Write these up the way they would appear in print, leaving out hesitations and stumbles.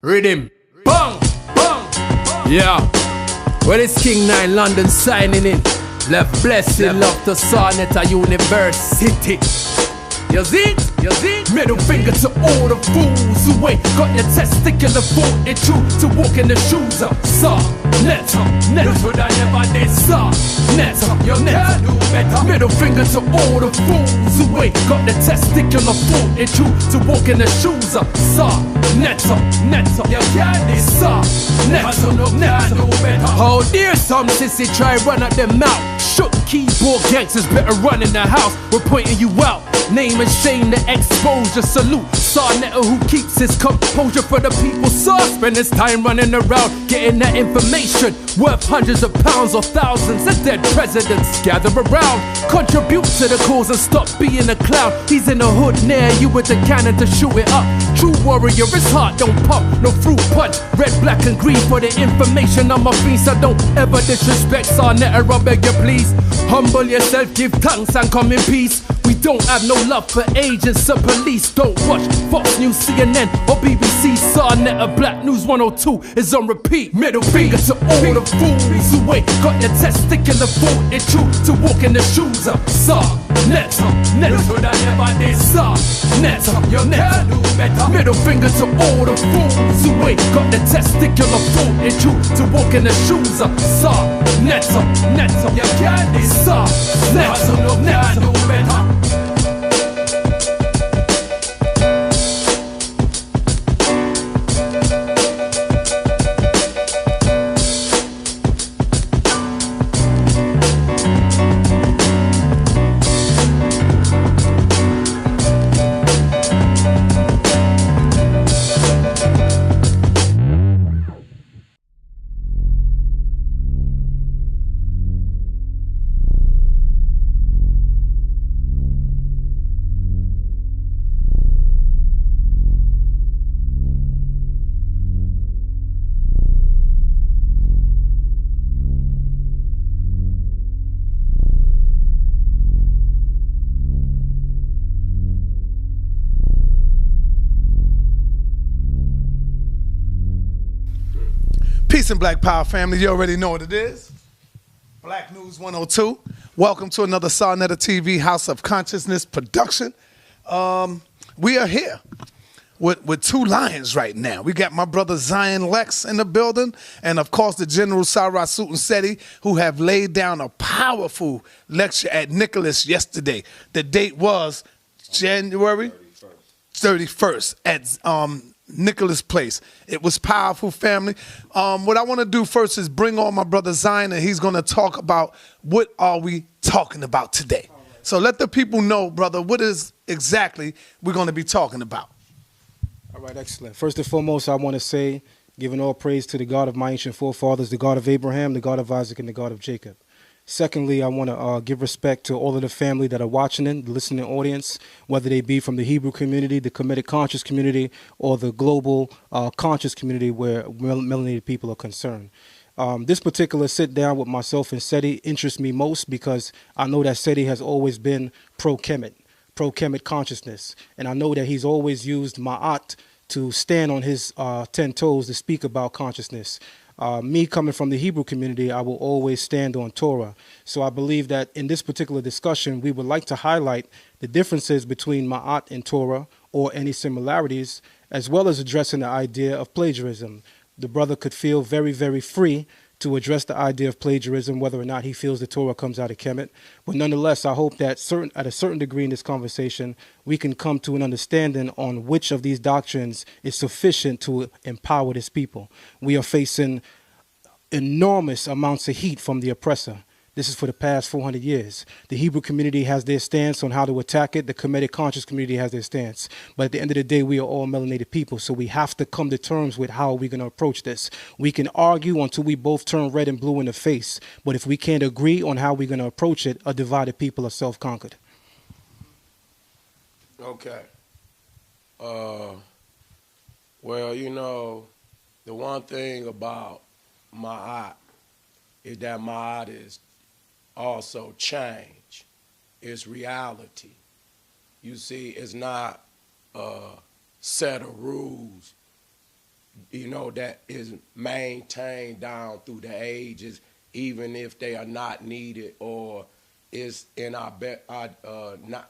Rhythm. Bang! Bang! Yeah. Well, it's King 9 London signing in. Left blessing, love to Sonnet University. You see? You see? Middle finger to all the fools who ain't got your testicular foot. It's true to walk in the shoes of Sonnet. That's what I never did. Sonnet. You never do better. Middle finger to all the fools who ain't got the testicular foot. It's true to walk in the shoes of Sonnet. You can't do Sonnet. Do better. Oh dear, some sissy try run out their mouth. Shook keyboard gangsters better run in the house. We're pointing you out. Name and shame, the exposure. Salute Sonnet who keeps his composure for the people. So spend his time running around getting that information worth hundreds of pounds or thousands. The dead presidents gather around, contribute to the cause and stop being a clown. He's in the hood near you with the cannon to shoot it up. True warrior, his heart don't pump, no fruit punch. Red, black and green for the information on my feet. So don't ever disrespect Sonnet, I beg you please. Humble yourself, give thanks and come in peace. We don't have no love for agents and police. Don't watch Fox News, CNN or BBC. Sonnet of Black News 102 is on repeat. Middle finger to all the fools who ain't got your testicular foot. It's true to walk in the shoes of Sonnet. That's what I never did. Sonnet, you never do better. Middle finger to all the fools who ain't got the testicular foot. It's true to walk in the shoes of Sonnet. You can't do Sonnet. Never do better. Peace and Black Power family, you already know what it is. Black News 102. Welcome to another Sonnet TV House of Consciousness production. We are here with two lions right now. We got my brother Zion Lexx in the building, and of course the General Sarasut and Seti, who have laid down a powerful lecture at Nicholas yesterday. The date was January 31st at Nicholas Place. It was powerful, family. What I want to do first is bring on my brother Zion, and he's going to talk about what are we talking about today. So let the people know, brother, what is exactly we're going to be talking about. All right, excellent. First and foremost, I want to say, giving all praise to the God of my ancient forefathers, the God of Abraham, the God of Isaac, and the God of Jacob. Secondly, I want to give respect to all of the family that are watching in, the listening audience, whether they be from the Hebrew community, the Kemetic conscious community, or the global conscious community where melanated people are concerned. This particular sit down with myself and Seti interests me most because I know that Seti has always been pro-Kemet consciousness. And I know that he's always used Ma'at to stand on his 10 toes to speak about consciousness. Me coming from the Hebrew community, I will always stand on Torah. So I believe that in this particular discussion, we would like to highlight the differences between Ma'at and Torah or any similarities, as well as addressing the idea of plagiarism. The brother could feel very, very free to address the idea of plagiarism, whether or not he feels the Torah comes out of Kemet. But nonetheless, I hope that at a certain degree in this conversation, we can come to an understanding on which of these doctrines is sufficient to empower this people. We are facing enormous amounts of heat from the oppressor. This is for the past 400 years. The Hebrew community has their stance on how to attack it. The Kemetic conscious community has their stance. But at the end of the day, we are all melanated people, so we have to come to terms with how we're going to approach this. We can argue until we both turn red and blue in the face, but if we can't agree on how we're going to approach it, a divided people are self-conquered. Okay. Well, you know, the one thing about Ma'at is that Ma'at is also change. It's reality. You see, it's not a set of rules that is maintained down through the ages, even if they are not needed or is in our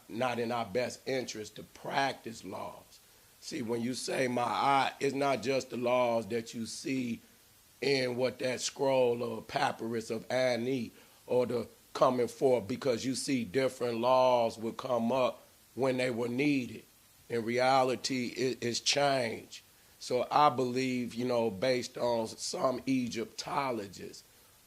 not in our best interest to practice laws. See, when you say ma'at, it's not just the laws that you see in what that scroll or papyrus of Ani or the coming forth, because you see different laws would come up when they were needed. In reality, it's changed. So I believe, based on some Egyptologists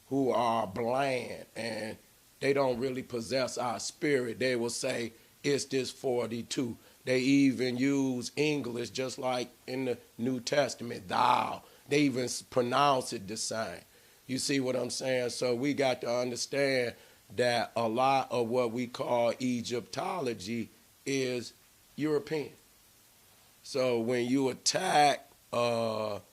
who are bland and they don't really possess our spirit, they will say, it's this 42. They even use English just like in the New Testament, thou. They even pronounce it the same. You see what I'm saying? So we got to understand that a lot of what we call Egyptology is European. So when you attack Kemet,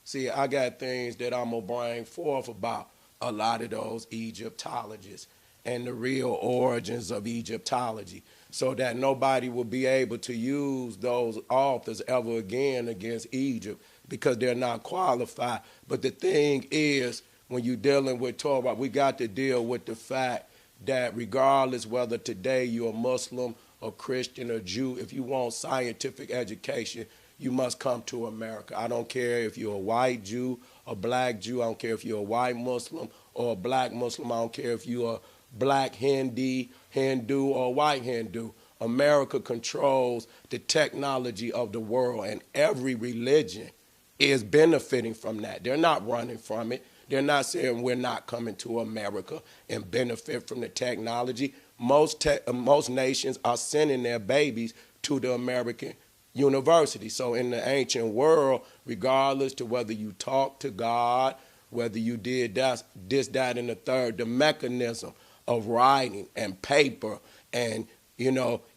see, I got things that I'm going to bring forth about a lot of those Egyptologists and the real origins of Egyptology, so that nobody will be able to use those authors ever again against Egypt because they're not qualified. But the thing is, when you're dealing with Torah, we got to deal with the fact that regardless whether today you're a Muslim or Christian or Jew, if you want scientific education, you must come to America. I don't care if you're a white Jew, a black Jew. I don't care if you're a white Muslim or a black Muslim. I don't care if you're a black Hindu or white Hindu. America controls the technology of the world, and every religion is benefiting from that. They're not running from it. They're not saying we're not coming to America and benefit from the technology. Most nations are sending their babies to the American university. So in the ancient world, regardless to whether you talk to God, whether you did this, that, and the third, the mechanism of writing and paper and,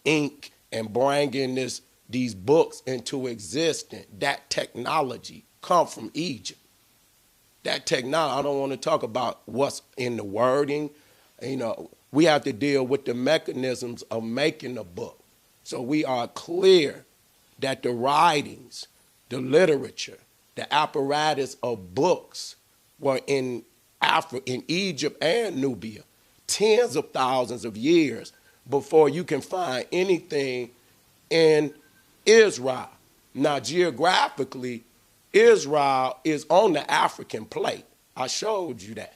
ink and bringing these books into existence, that technology come from Egypt. That technology, I don't want to talk about what's in the wording. We have to deal with the mechanisms of making a book. So we are clear that the writings, the literature, the apparatus of books were in Africa, in Egypt and Nubia, tens of thousands of years before you can find anything in Israel. Now, geographically, Israel is on the African plate. I showed you that.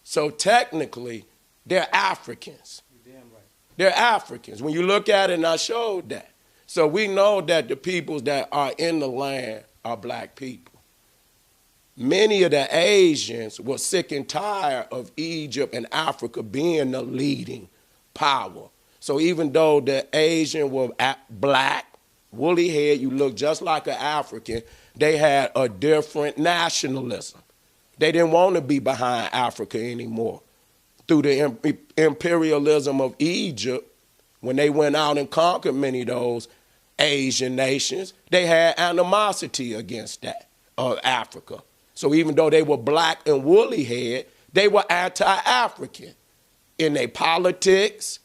So technically, they're Africans. You're damn right. They're Africans. When you look at it, and I showed that. So we know that the peoples that are in the land are black people. Many of the Asians were sick and tired of Egypt and Africa being the leading power. So even though the Asian were black, woolly head, you look just like an African, they had a different nationalism. They didn't want to be behind Africa anymore. Through the imperialism of Egypt, when they went out and conquered many of those Asian nations, they had animosity against that, Africa. So even though they were black and woolly head, they were anti-African in their politics,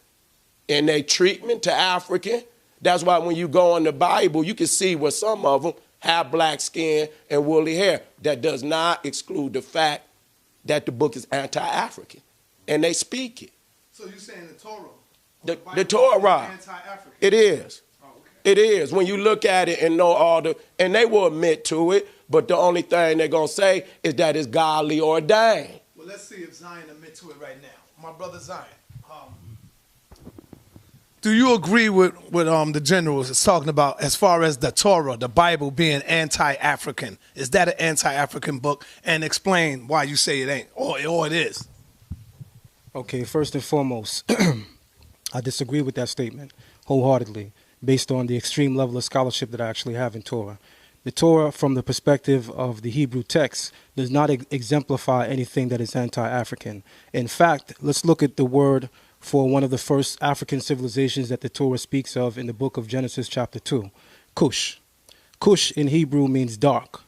in their treatment to African. That's why when you go in the Bible, you can see where some of them have black skin and woolly hair. That does not exclude the fact that the book is anti-African, and they speak it. So you're saying the Torah? The Torah, anti-African? it is. Oh, okay. It is. When you look at it and know all and they will admit to it, but the only thing they're going to say is that it's godly ordained. Well, let's see if Zion admit to it right now. My brother Zion. Do you agree with the generals is talking about as far as the Torah, the Bible being anti-African? Is that an anti-African book? And explain why you say it ain't, or it is. Okay, first and foremost, I disagree with that statement wholeheartedly, based on the extreme level of scholarship that I actually have in Torah. The Torah, from the perspective of the Hebrew text, does not exemplify anything that is anti-African. In fact, let's look at the word for one of the first African civilizations that the Torah speaks of in the book of Genesis chapter 2, Cush. Cush in Hebrew means dark.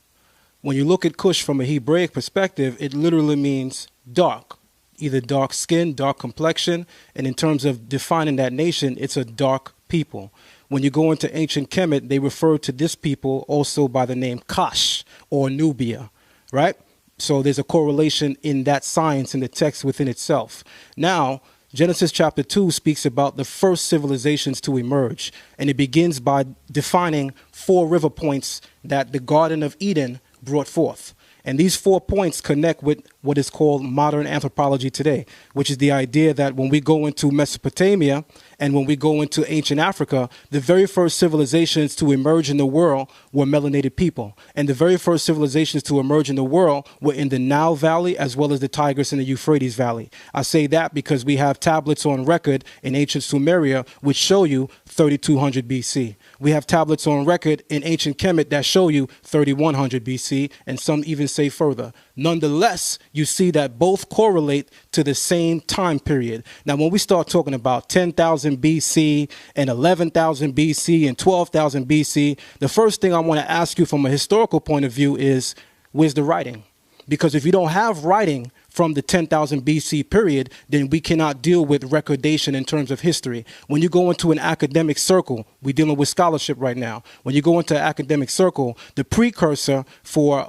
When you look at Cush from a Hebraic perspective, it literally means dark, either dark skin, dark complexion, and in terms of defining that nation, it's a dark people. When you go into ancient Kemet, they refer to this people also by the name Kash or Nubia, right? So there's a correlation in that science in the text within itself. Now, Genesis chapter 2 speaks about the first civilizations to emerge, and it begins by defining 4 river points that the Garden of Eden brought forth. And these 4 points connect with what is called modern anthropology today, which is the idea that when we go into Mesopotamia and when we go into ancient Africa, the very first civilizations to emerge in the world were melanated people. And the very first civilizations to emerge in the world were in the Nile Valley as well as the Tigris and the Euphrates Valley. I say that because we have tablets on record in ancient Sumeria which show you 3200 BC. We have tablets on record in ancient Kemet that show you 3100 BC, and some even say further. Nonetheless, you see that both correlate to the same time period. Now, when we start talking about 10,000 BC and 11,000 BC and 12,000 BC, the first thing I want to ask you from a historical point of view is, where's the writing? Because if you don't have writing from the 10,000 BC period, then we cannot deal with recordation in terms of history. When you go into an academic circle, we're dealing with scholarship right now. When you go into an academic circle, the precursor for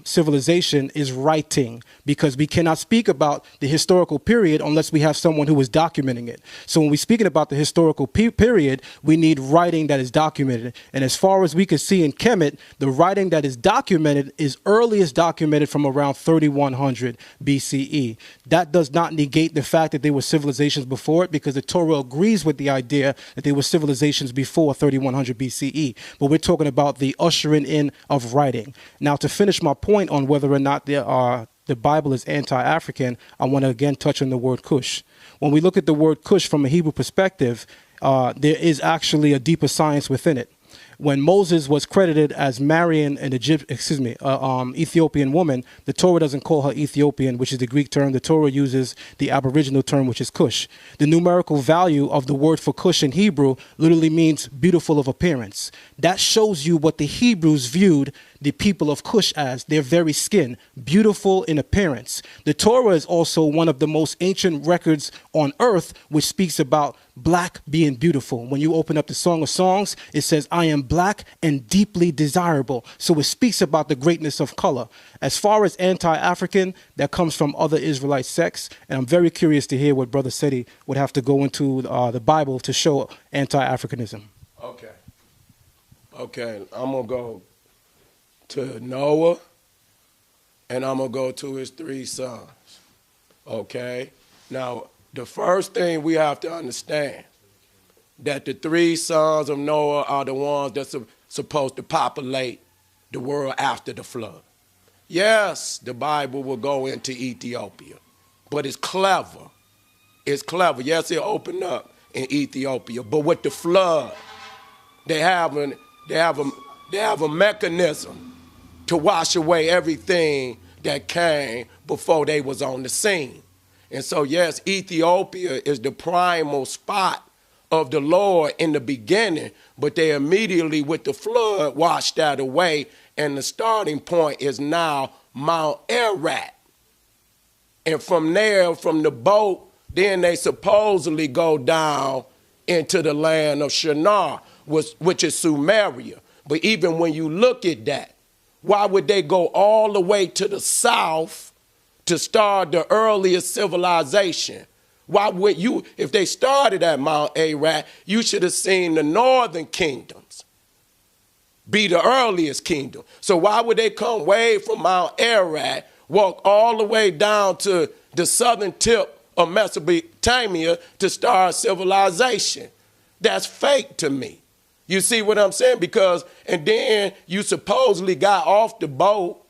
civilization is writing, because we cannot speak about the historical period unless we have someone who is documenting it. So when we're speaking about the historical period, we need writing that is documented. And as far as we can see in Kemet, the writing that is documented is earliest documented from around 3100 BC. That does not negate the fact that there were civilizations before it, because the Torah agrees with the idea that there were civilizations before 3100 BCE. But we're talking about the ushering in of writing. Now, to finish my point on whether or not the Bible is anti-African, I want to again touch on the word Cush. When we look at the word Cush from a Hebrew perspective, there is actually a deeper science within it. When Moses was credited as marrying an Ethiopian woman, the Torah doesn't call her Ethiopian, which is the Greek term. The Torah uses the Aboriginal term, which is Cush. The numerical value of the word for Cush in Hebrew literally means beautiful of appearance. That shows you what the Hebrews viewed the people of Cush as, their very skin, beautiful in appearance. The Torah is also one of the most ancient records on earth, which speaks about black being beautiful. When you open up the Song of Songs, it says, I am black and deeply desirable. So it speaks about the greatness of color. As far as anti-African, that comes from other Israelite sects. And I'm very curious to hear what Brother Seti would have to go into the Bible to show anti-Africanism. Okay, I'm going to go to Noah, and I'm going to go to his 3 sons. Okay? Now, the first thing we have to understand, that the 3 sons of Noah are the ones that's supposed to populate the world after the flood. Yes, the Bible will go into Ethiopia, but it's clever. It's clever. Yes, it opened up in Ethiopia, but with the flood, they have a mechanism to wash away everything that came before they was on the scene. And so, yes, Ethiopia is the primal spot of the Lord in the beginning, but they immediately, with the flood, washed that away, and the starting point is now Mount Ararat. And from there, from the boat, then they supposedly go down into the land of Shinar, which is Sumeria. But even when you look at that, why would they go all the way to the south to start the earliest civilization? Why would you, if they started at Mount Ararat, you should have seen the northern kingdoms be the earliest kingdom. So why would they come way from Mount Ararat, walk all the way down to the southern tip of Mesopotamia to start civilization? That's fake to me. You see what I'm saying? Because, and then you supposedly got off the boat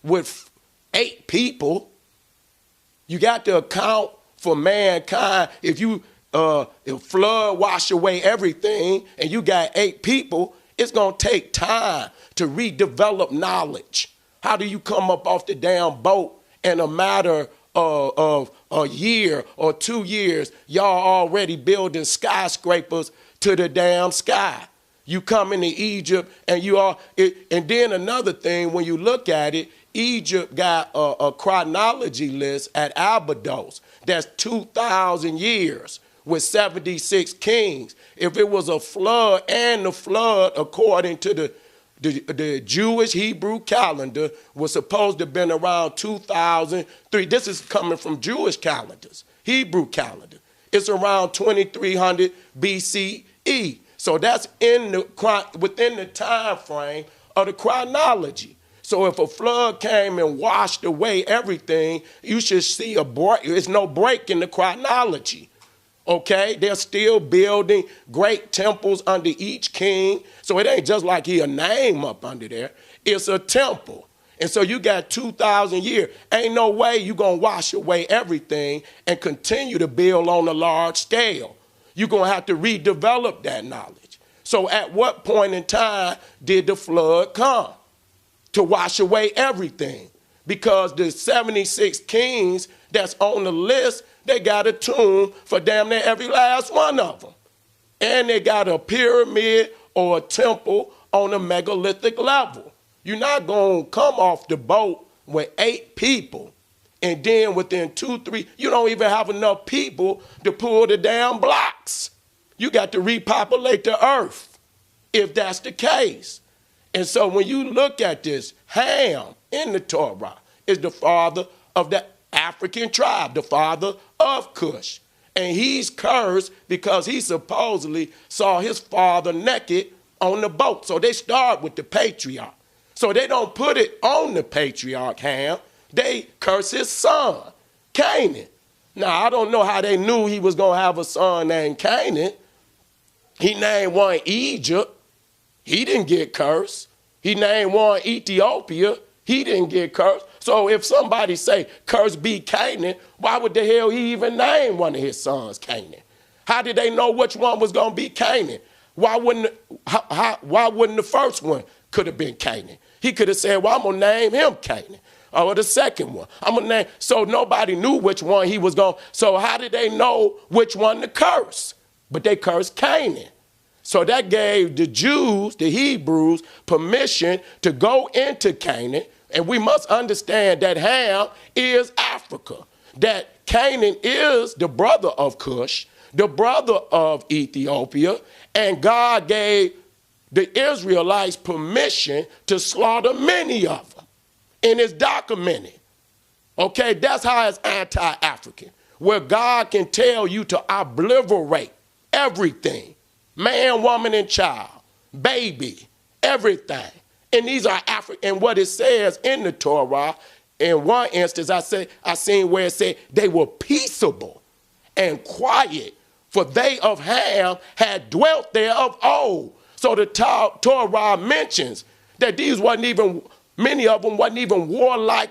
with 8 people. You got to account for mankind. If flood wash away everything and you got 8 people, it's going to take time to redevelop knowledge. How do you come up off the damn boat in a matter of a year or 2 years? Y'all already building skyscrapers to the damn sky. You come into Egypt and and then another thing, when you look at it, Egypt got a chronology list at Abydos that's 2,000 years, with 76 kings. If it was a flood, and the flood, according to the Jewish Hebrew calendar, was supposed to have been around 2003. This is coming from Jewish calendars, Hebrew calendar. It's around 2300 BCE. So that's within the time frame of the chronology. So if a flood came and washed away everything, you should see a break. There's no break in the chronology. Okay? They're still building great temples under each king. So it ain't just like he a name up under there. It's a temple. And so you got 2,000 years. Ain't no way you going to wash away everything and continue to build on a large scale. You're going to have to redevelop that knowledge. So at what point in time did the flood come? To wash away everything. Because the 76 kings that's on the list, they got a tomb for damn near every last one of them. And they got a pyramid or a temple on a megalithic level. You're not going to come off the boat with 8 people, and then within 2-3, you don't even have enough people to pull the damn blocks. You got to repopulate the earth, if that's the case. And so when you look at this, Ham in the Torah is the father of the African tribe, the father of Cush. And he's cursed because he supposedly saw his father naked on the boat. So they start with the patriarch. So they don't put it on the patriarch Ham. They curse his son, Canaan. Now, I don't know how they knew he was going to have a son named Canaan. He named one Egypt. He didn't get cursed. He named one Ethiopia. He didn't get cursed. So if somebody say, cursed be Canaan, why would the hell he even name one of his sons Canaan? How did they know which one was going to be Canaan? Why wouldn't the first one could have been Canaan? He could have said, well, I'm going to name him Canaan. Or the second one. I'm going to name. So nobody knew which one he was going. So how did they know which one to curse? But they cursed Canaan. So that gave the Jews, the Hebrews, permission to go into Canaan. And we must understand that Ham is Africa. That Canaan is the brother of Cush, the brother of Ethiopia. And God gave the Israelites permission to slaughter many of them. And it's documented. Okay, that's how it's anti-African. Where God can tell you to obliterate everything. Man, woman, and child. Baby. Everything. And these are African. And what it says in the Torah, in one instance, I seen where it said they were peaceable and quiet, for they of Ham had dwelt there of old. So the Torah mentions that many of them wasn't even warlike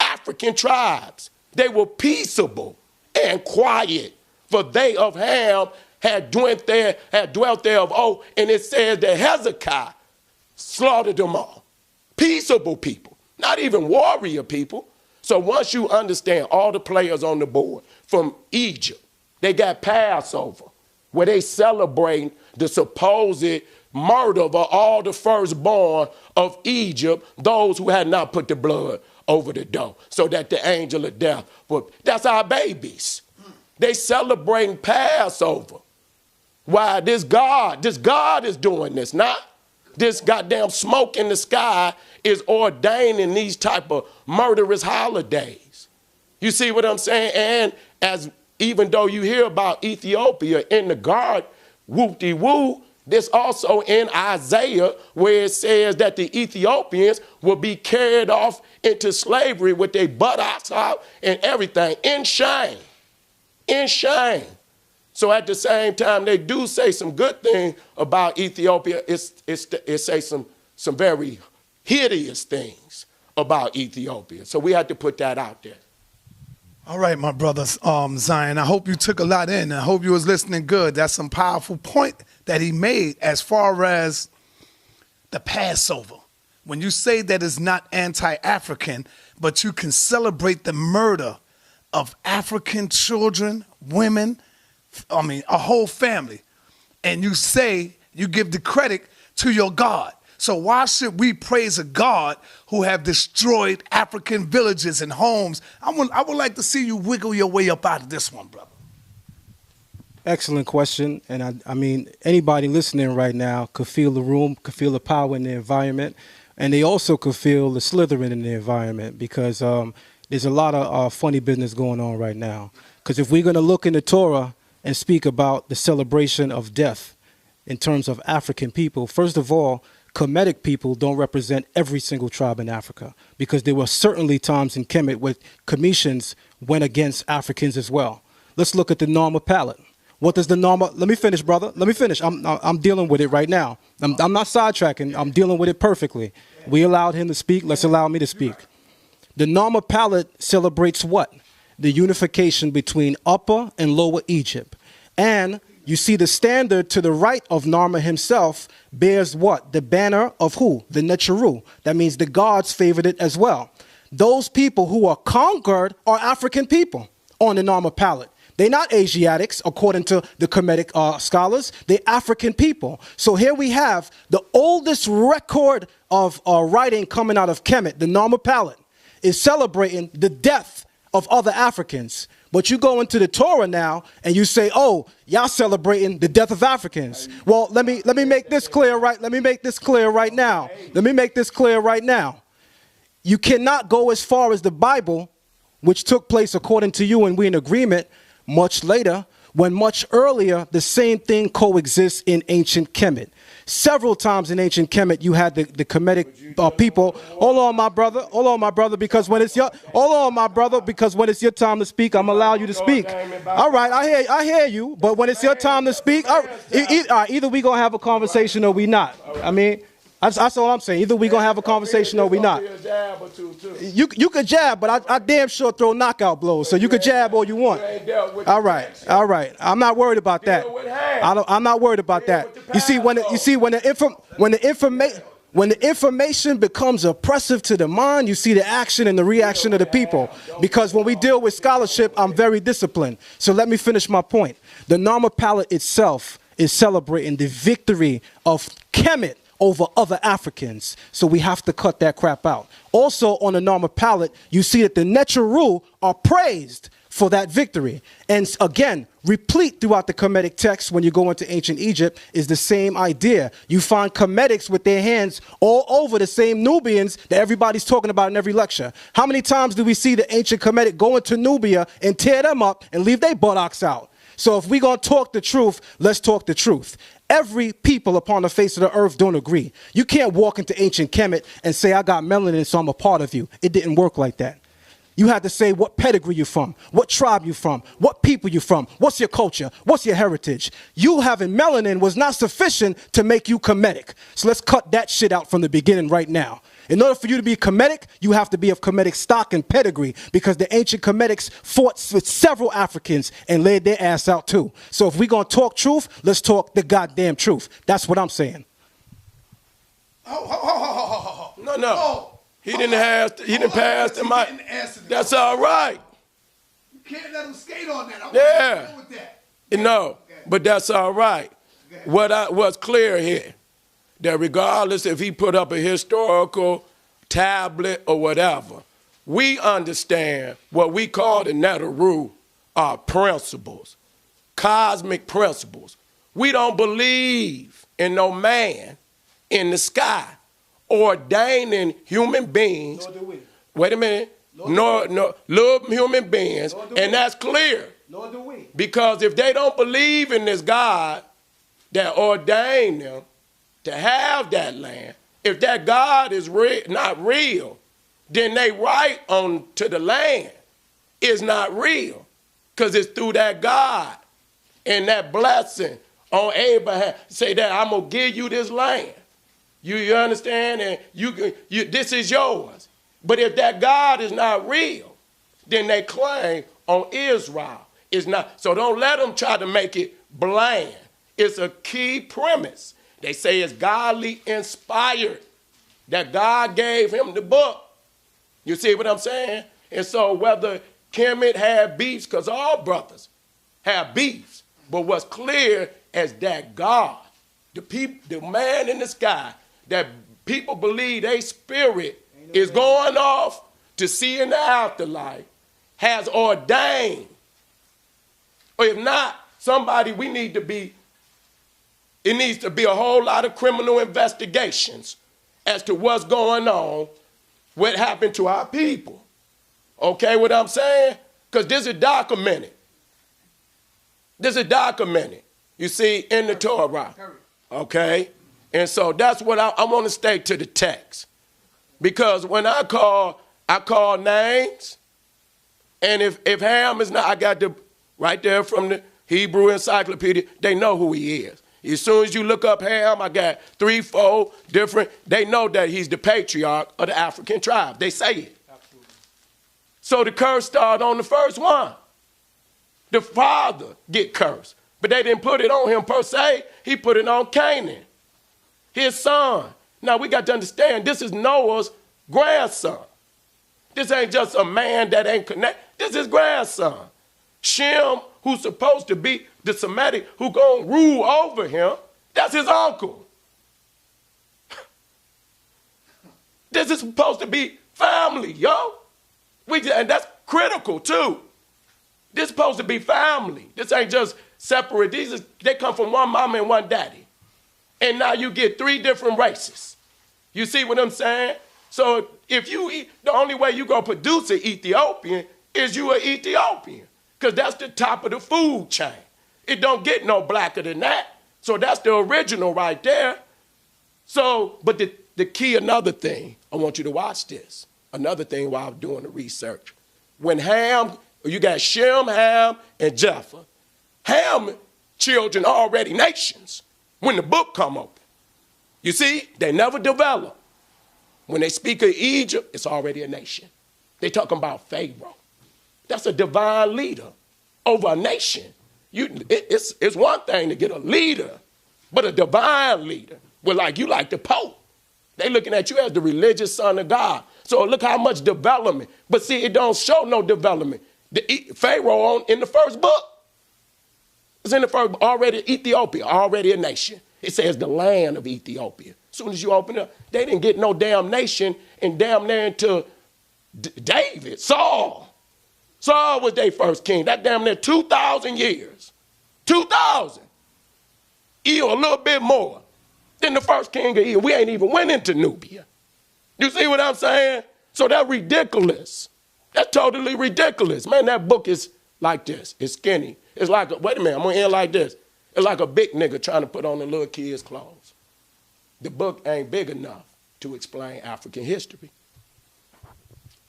African tribes. They were peaceable and quiet, for they of Ham had dwelt there of old. And it says that Hezekiah slaughtered them all. Peaceable people, not even warrior people. So once you understand all the players on the board from Egypt, they got Passover, where they celebrate the supposed murder of all the firstborn of Egypt, those who had not put the blood over the door, so that the angel of death would. That's our babies. They celebrating Passover. Why? This God is doing this, not this goddamn smoke in the sky is ordaining these type of murderous holidays. You see what I'm saying? And even though you hear about Ethiopia in the garden, whoop-de-woo, this also in Isaiah where it says that the Ethiopians will be carried off into slavery with their buttocks out and everything in shame. In shame. So at the same time, they do say some good things about Ethiopia. It says some very hideous things about Ethiopia. So we had to put that out there. All right, my brothers, Zion, I hope you took a lot in. I hope you was listening good. That's some powerful point that he made as far as the Passover. When you say that it's not anti-African, but you can celebrate the murder of African children, women, a whole family, and you say you give the credit to your God. So why should we praise a God who have destroyed African villages and homes? I would like to see you wiggle your way up out of this one, brother. Excellent question. And I mean, anybody listening right now could feel the room, could feel the power in the environment. And they also could feel the slithering in the environment because there's a lot of funny business going on right now. Because if we're going to look in the Torah and speak about the celebration of death in terms of African people, first of all, Kemetic people don't represent every single tribe in Africa because there were certainly times in Kemet where Cometians went against Africans as well. Let's look at the Norma palette. What does the Norma? Let me finish, brother. Let me finish. I'm dealing with it right now. I'm not sidetracking. I'm dealing with it perfectly. We allowed him to speak. Let's allow me to speak. The Norma palette celebrates what? The unification between Upper and Lower Egypt. And you see the standard to the right of Narmer himself bears what? The banner of who? The Necharu. That means the gods favored it as well. Those people who are conquered are African people on the Narmer palette. They're not Asiatics, according to the Kemetic scholars. They're African people. So here we have the oldest record of writing coming out of Kemet, the Narmer palette, is celebrating the death of other Africans. But you go into the Torah now and you say, oh, y'all celebrating the death of Africans. Well, let me make this clear Let me make this clear right now. Let me make this clear right now. You cannot go as far as the Bible, which took place according to you, and we in agreement, much later, when much earlier the same thing coexists in ancient Kemet. Several times in ancient Kemet you had the Kemetic people. Hold on, my brother, because when it's your time to speak, I'm gonna allow you to speak. All right, I hear you, but when it's your time to speak, either we gonna have a conversation or we not. I mean, that's all I'm saying. Either we gonna have a conversation or we not. You could jab, but I damn sure throw knockout blows. So you could jab all you want. All right. I'm not worried about that. I'm not worried about that. You see, when the information becomes oppressive to the mind, you see the action and the reaction of the people. Because when we deal with scholarship, I'm very disciplined. So let me finish my point. The Narmer palette itself is celebrating the victory of Kemet over other Africans. So we have to cut that crap out. Also on the Narmer palette, you see that the Necharu are praised for that victory. And again, replete throughout the Kemetic text when you go into ancient Egypt is the same idea. You find Kemetics with their hands all over the same Nubians that everybody's talking about in every lecture. How many times do we see the ancient Kemetic go into Nubia and tear them up and leave their buttocks out? So if we're going to talk the truth, let's talk the truth. Every people upon the face of the earth don't agree. You can't walk into ancient Kemet and say, I got melanin, so I'm a part of you. It didn't work like that. You had to say what pedigree you're from, what tribe you're from, what people you're from, what's your culture, what's your heritage. You having melanin was not sufficient to make you Kemetic. So let's cut that shit out from the beginning right now. In order for you to be Kemetic, you have to be of Kemetic stock and pedigree because the ancient Kemetics fought with several Africans and laid their ass out too. So if we're going to talk truth, let's talk the goddamn truth. That's what I'm saying. No. He didn't pass the mic. That's all right. You can't let him skate on that. Yeah. With that. No, but that's all right. What's clear here, that regardless if he put up a historical tablet or whatever, we understand what we call the Necharu are principles, cosmic principles. We don't believe in no man in the sky ordaining human beings. Nor do we. Wait a minute. No, love human beings, and that's clear. Nor do we. Because if they don't believe in this God that ordained them to have that land, if that God is not real, then they right on to the land is not real, because it's through that God and that blessing on Abraham. Say that I'm gonna give you this land. You understand? And you this is yours. But if that God is not real, then they claim on Israel is not. So don't let them try to make it bland. It's a key premise. They say it's godly inspired, that God gave him the book. You see what I'm saying? And so whether Kemet had beefs, because all brothers have beefs, but what's clear is that God, the man in the sky, that people believe their spirit is going off to see in the afterlife, has ordained, or if not, we need to be, it needs to be a whole lot of criminal investigations as to what's going on, what happened to our people. Okay, what I'm saying? Because this is documented. This is documented, you see, in the Torah. Okay? And so that's what I want to stay to the text. Because when I call names, and if Ham is not, I got the, right there from the Hebrew Encyclopedia, they know who he is. As soon as you look up Ham, I got 3, 4 different, they know that he's the patriarch of the African tribe. They say it. Absolutely. So the curse started on the first one. The father get cursed. But they didn't put it on him per se. He put it on Canaan, his son. Now we got to understand, this is Noah's grandson. This ain't just a man that ain't connected. This is grandson. Shem, who's supposed to be the Semitic, who gonna rule over him, that's his uncle. This is supposed to be family, yo. And that's critical too. This is supposed to be family. This ain't just separate. They come from one mama and one daddy. And now you get 3 different races. You see what I'm saying? So if you eat, the only way you gonna produce an Ethiopian is you an Ethiopian. Because that's the top of the food chain. It don't get no blacker than that. So that's the original right there. So, but the key, another thing, I want you to watch this. Another thing while I'm doing the research. When Ham, you got Shem, Ham, and Japheth. Ham children are already nations when the book come open. You see, they never develop. When they speak of Egypt, it's already a nation. They talking about Pharaoh. That's a divine leader over a nation. It's one thing to get a leader, but a divine leader, well, you like the Pope. They looking at you as the religious son of God. So look how much development. But see, it don't show no development. Pharaoh in the first book. It's in the first, already Ethiopia, already a nation. It says the land of Ethiopia. As soon as you open it up, they didn't get no damn nation and damn near into David, Saul. Saul was their first king. That damn near 2,000 years. 2,000. A little bit more than the first king of Israel. We ain't even went into Nubia. You see what I'm saying? So that's ridiculous. That's totally ridiculous. Man, that book is like this. It's skinny. It's like, wait a minute, I'm going to end like this. It's like a big nigga trying to put on the little kid's clothes. The book ain't big enough to explain African history.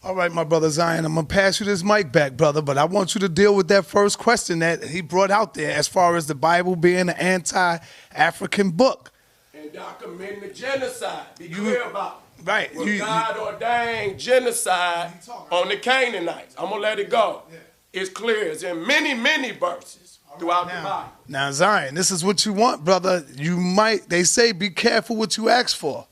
All right, my brother Zion, I'm going to pass you this mic back, brother, but I want you to deal with that first question that he brought out there as far as the Bible being an anti-African book. And documenting the genocide. Be clear about it. Right. Well, God ordained genocide on the Canaanites. I'm going to let it go. Yeah. It's clear. It's in many, many verses throughout the Bible. Now, Zion, this is what you want, brother. They say be careful what you ask for.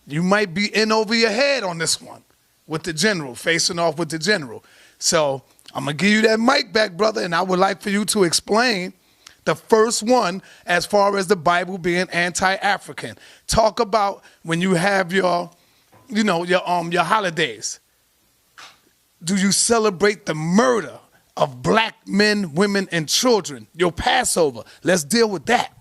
You might be in over your head on this one with the general, facing off with the general. So I'm going to give you that mic back, brother, and I would like for you to explain the first one as far as the Bible being anti-African. Talk about when you have your holidays. Do you celebrate the murder of black men, women, and children? Your Passover. Let's deal with that.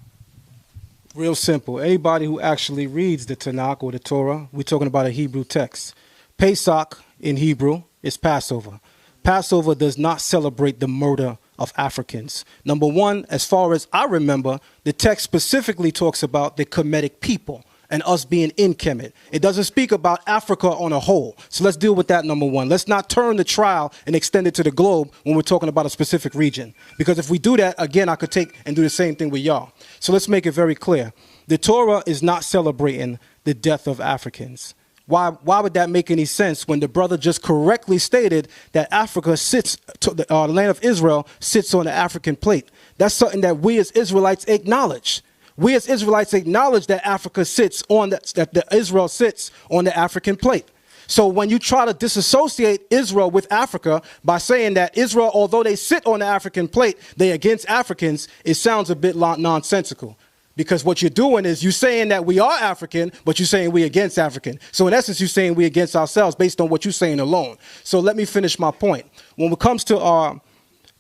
Real simple. Anybody who actually reads the Tanakh or the Torah, we're talking about a Hebrew text. Pesach in Hebrew is Passover. Passover does not celebrate the murder of Africans. Number one, as far as I remember, the text specifically talks about the Kemetic people and us being in Kemet. It doesn't speak about Africa on a whole. So let's deal with that, number one. Let's not turn the trial and extend it to the globe when we're talking about a specific region. Because if we do that, again, I could take and do the same thing with y'all. So let's make it very clear. The Torah is not celebrating the death of Africans. Why would that make any sense when the brother just correctly stated that Africa the land of Israel sits on the African plate? That's something that we as Israelites acknowledge. We as Israelites acknowledge that Africa sits on that Israel sits on the African plate. So when you try to disassociate Israel with Africa by saying that Israel, although they sit on the African plate, they against Africans, it sounds a bit nonsensical. Because what you're doing is you're saying that we are African, but you're saying we against African. So in essence, you're saying we against ourselves based on what you're saying alone. So let me finish my point. When it comes to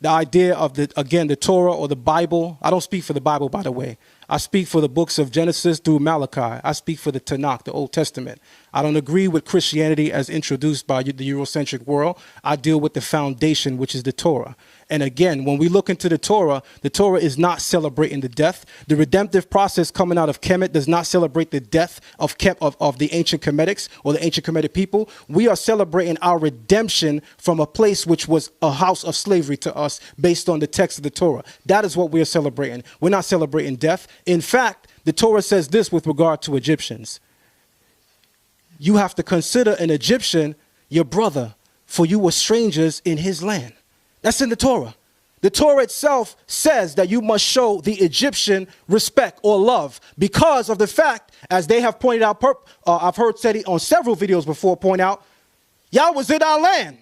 the idea of the Torah or the Bible. I don't speak for the Bible, by the way. I speak for the books of Genesis through Malachi. I speak for the Tanakh, the Old Testament. I don't agree with Christianity as introduced by the Eurocentric world. I deal with the foundation, which is the Torah. And again, when we look into the Torah is not celebrating the death. The redemptive process coming out of Kemet does not celebrate the death of the ancient Kemetics or the ancient Kemetic people. We are celebrating our redemption from a place which was a house of slavery to us based on the text of the Torah. That is what we are celebrating. We're not celebrating death. In fact, the Torah says this with regard to Egyptians. You have to consider an Egyptian your brother, for you were strangers in his land. That's in the Torah. The Torah itself says that you must show the Egyptian respect or love because of the fact, as they have pointed out, I've heard Seti on several videos before point out, y'all was in our land.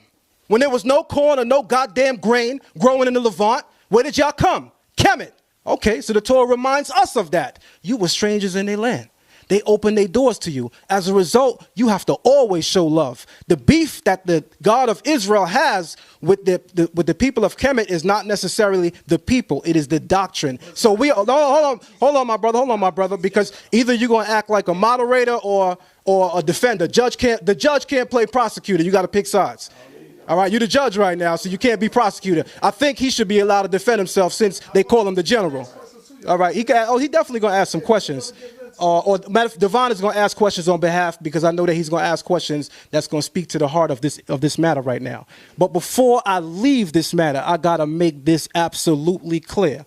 When there was no corn or no goddamn grain growing in the Levant, where did y'all come? Kemet. Okay, so the Torah reminds us of that. You were strangers in their land. They opened their doors to you. As a result, you have to always show love. The beef that the God of Israel has with the people of Kemet is not necessarily the people. It is the doctrine. So hold on, my brother, because either you're going to act like a moderator or a defender. The judge can't play prosecutor. You got to pick sides. All right, you're the judge right now, so you can't be prosecutor. I think he should be allowed to defend himself since they call him the general. All right, he definitely going to ask some questions. Or Devon is going to ask questions on behalf, because I know that he's going to ask questions that's going to speak to the heart of this matter right now. But before I leave this matter, I got to make this absolutely clear.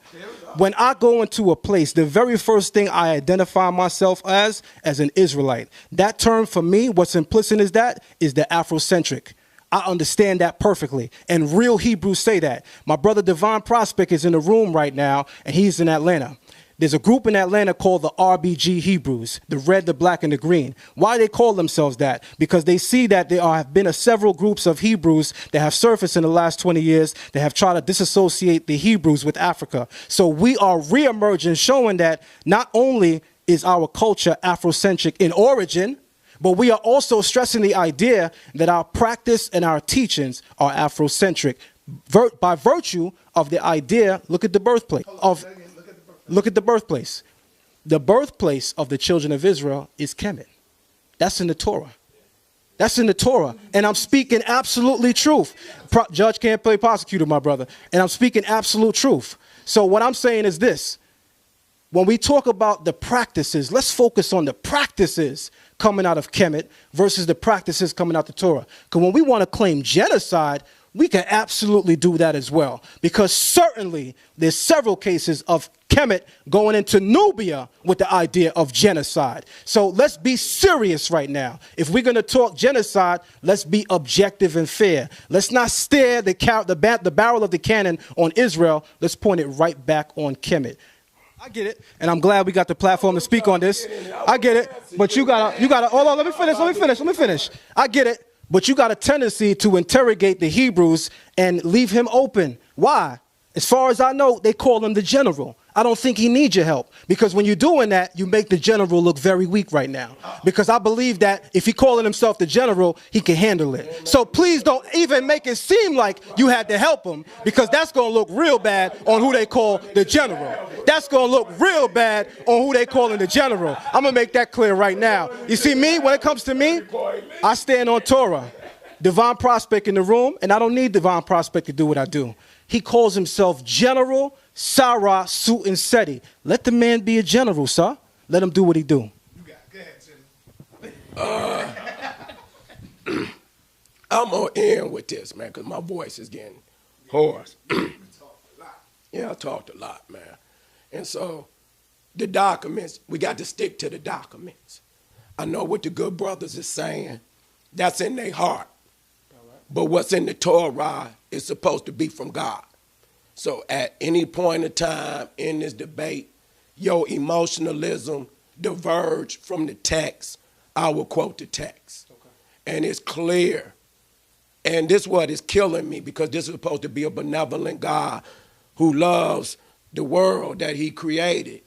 When I go into a place, the very first thing I identify myself as an Israelite. That term for me, what's implicit is the Afrocentric. I understand that perfectly. And real Hebrews say that. My brother Devon Prospect is in the room right now, and he's in Atlanta. There's a group in Atlanta called the RBG Hebrews, the red, the black, and the green. Why they call themselves that? Because they see that there have been several groups of Hebrews that have surfaced in the last 20 years that have tried to disassociate the Hebrews with Africa. So we are reemerging, showing that not only is our culture Afrocentric in origin, but we are also stressing the idea that our practice and our teachings are Afrocentric by virtue of the idea. Look at the birthplace of. Look at the birthplace. The birthplace of the children of Israel is Kemet. That's in the Torah. That's in the Torah. And I'm speaking absolutely truth. Judge can't play prosecutor, my brother. And I'm speaking absolute truth. So what I'm saying is this. When we talk about the practices, let's focus on the practices coming out of Kemet versus the practices coming out the Torah. Because when we want to claim genocide, we can absolutely do that as well. Because certainly there's several cases of Kemet going into Nubia with the idea of genocide. So let's be serious right now. If we're going to talk genocide, let's be objective and fair. Let's not stare the barrel of the cannon on Israel. Let's point it right back on Kemet. I get it, and I'm glad we got the platform to speak on this. I get it, but you gotta, hold on, let me finish. I get it, but you got a tendency to interrogate the Hebrews and leave him open. Why? As far as I know, they call him the general. I don't think he needs your help, because when you're doing that, you make the general look very weak right now. Because I believe that if he calling himself the general, he can handle it. So please don't even make it seem like you had to help him, because that's going to look real bad on who they call the general. That's going to look real bad on who they calling the general. I'm going to make that clear right now. You see me, when it comes to me, I stand on Torah. Devon Prospect in the room, and I don't need Devon Prospect to do what I do. He calls himself General Sarah Sut and Seti. Let the man be a general, sir. Let him do what he do. Go ahead, Jimmy. I'm going to end with this, man, because my voice is getting hoarse. Yeah, I talked a lot, man. And so the documents, we got to stick to the documents. I know what the good brothers are saying. That's in their heart. But what's in the Torah is supposed to be from God. So at any point in time in this debate, your emotionalism diverge from the text. I will quote the text. Okay. And it's clear. And this is what is killing me, because this is supposed to be a benevolent God who loves the world that he created.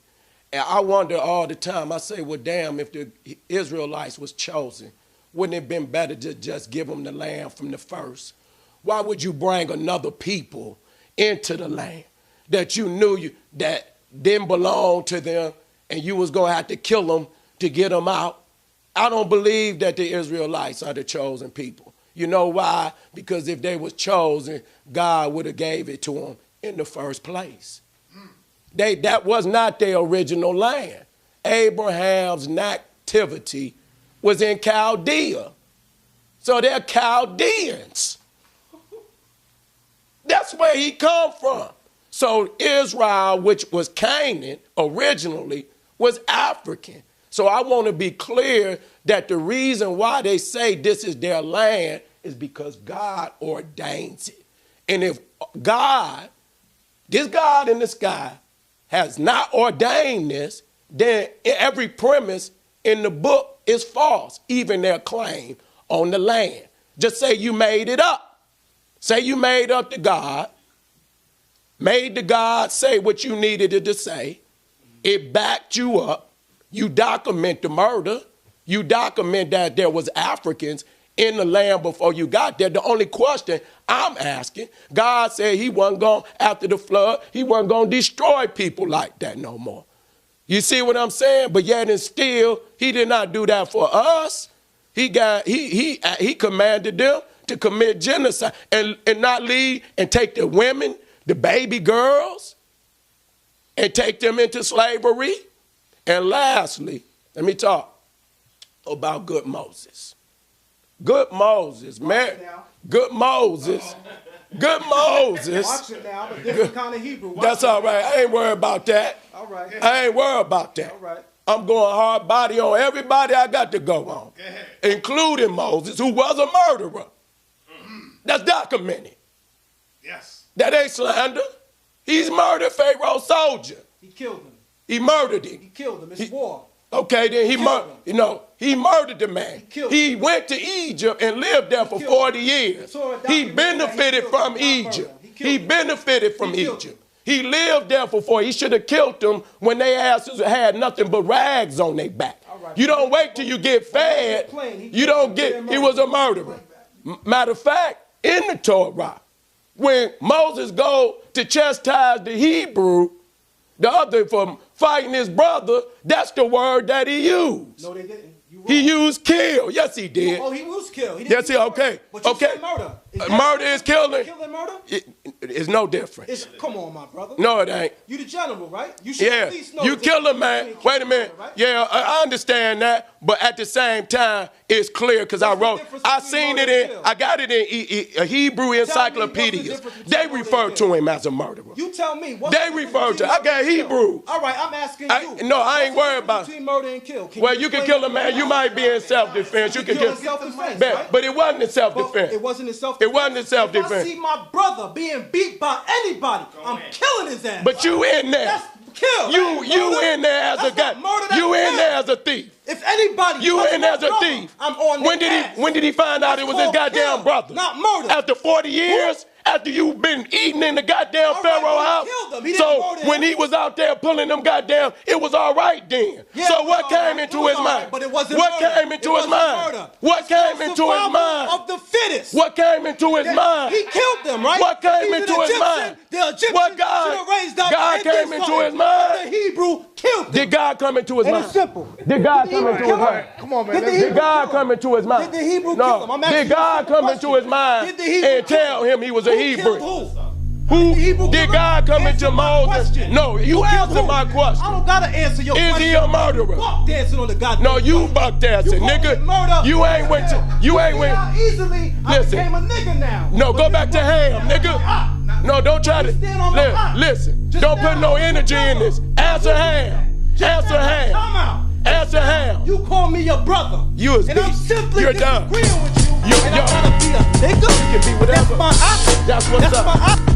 And I wonder all the time, I say, well, damn, if the Israelites was chosen, wouldn't it have been better to just give them the land from the first? Why would you bring another people into the land that you knew that didn't belong to them, and you was going to have to kill them to get them out. I don't believe that the Israelites are the chosen people. You know why? Because if they was chosen, God would have gave it to them in the first place. That was not their original land. Abraham's nativity was in Chaldea. So they're Chaldeans. That's where he come from. So Israel, which was Canaan originally, was African. So I want to be clear that the reason why they say this is their land is because God ordains it. And if God, this God in the sky, has not ordained this, then every premise in the book is false, even their claim on the land. Just say you made it up. Say you made up the God, made the God say what you needed it to say. It backed you up. You document the murder. You document that there was Africans in the land before you got there. The only question I'm asking, God said he wasn't going, after the flood, he wasn't going to destroy people like that no more. You see what I'm saying? But yet and still, he did not do that for us. He commanded them to commit genocide and not leave and take the women, the baby girls, and take them into slavery. And lastly, let me talk about good Moses. Good Moses, man. Good Moses. Good Moses. Watch it now, but different kind of Hebrew. That's all right. I ain't worried about that. All right. I ain't worried about that. All right. I'm going hard body on everybody I got to go on, including Moses, who was a murderer. That's documented. Yes. That ain't slander. He's murdered Pharaoh's soldier. He killed him. He murdered him. He killed him. It's war. Okay, then he murdered the man. He went to Egypt and lived there for 40 years. He benefited from Egypt. He benefited from Egypt. He lived there for 4 years. He should have killed them when they asses had nothing but rags on their back. You don't wait till you get fed. You don't get, he was a murderer. Matter of fact, in the Torah, when Moses go to chastise the Hebrew, the other from fighting his brother, that's the word that he used. No, they didn't. He used kill. Yes, he did. Oh, he was killed. He Yes, he, okay. But you Okay. said murder. Murder is killing. Kill and murder? It's no different. Come on, my brother. No, it ain't. You the general, right? You should Yeah, at least know. you kill a man. Wait a minute. Right? Yeah, I understand that, but at the same time, it's clear because I wrote. I seen it in. I got it in a Hebrew encyclopedias. They refer to him as a murderer. You tell me. They refer to. I got Hebrew. All right, I'm asking you. No, I ain't worried about. Between murder and kill. Well, you can kill a man. You might be in self-defense. You can kill. Self-defense, But it wasn't in self-defense. It wasn't in self-defense. It wasn't in self-defense. If I see my brother being beat by anybody, I'm killing his ass. But you in there. That's kill. You in there as a guy. You in there as a thief. If anybody, you in there as a thief. I'm on when did he find out it was his goddamn brother? Not murder. After 40 years? After you've been eating in the goddamn Pharaoh house? So when he was out there pulling them goddamn, it was all right then. Yeah, so what came into his mind? But it wasn't what came into his mind? What came into his mind? Of the fittest. What came into his mind? He killed them, right? What came into his mind? The Egyptian what God came into his mind? The Hebrew killed them. Did God come into his mind? It's simple. Did God come into his mind? Come on, man. Did God come into his mind? Did the Hebrew kill him? Did God come into his mind and tell him he was a Hebrew? Who did God come into Moses? No, you answer my question. I don't gotta answer your question. Is he a murderer? Buck dancing on the goddamn. No, you buck dancing, nigga. You ain't went to. You ain't went. Easily, I became a nigga now. No, go back to Ham, nigga. No, don't try to. Listen, don't put no energy in this. Answer Ham. Answer Ham. Come out. Answer Ham. You call me your brother. You is and I'm simply You're done. disagreeing with you. And I gotta be a nigga. You can be whatever. That's my option. That's what's up. That's my option.